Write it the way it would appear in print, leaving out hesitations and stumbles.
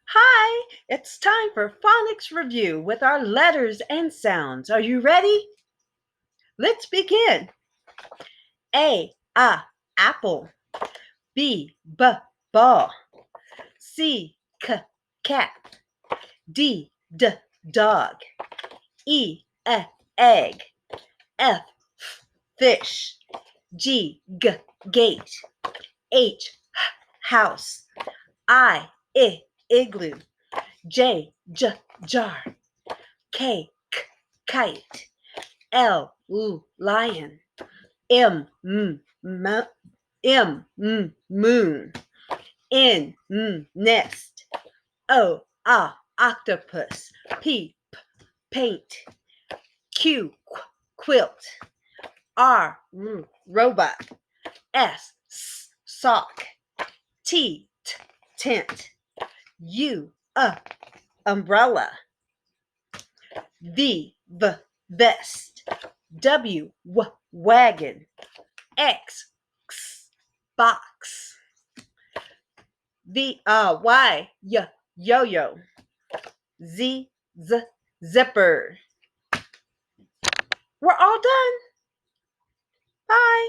Hi, it's time for Phonics Review with our letters and sounds. Are you ready? Let's begin. A, apple. B, ball. C, cat. D, dog. E, egg. F, fish. G, gate. H, house. I, igloo. J, jar. K, kite. L, lion. M, moon. N, nest. O, octopus. P, paint. Q, quilt. R, robot. S, sock. T, tent. U, umbrella. V, vest. W, wagon. X, box. Y, yo-yo. Z, zipper. We're all done. Bye.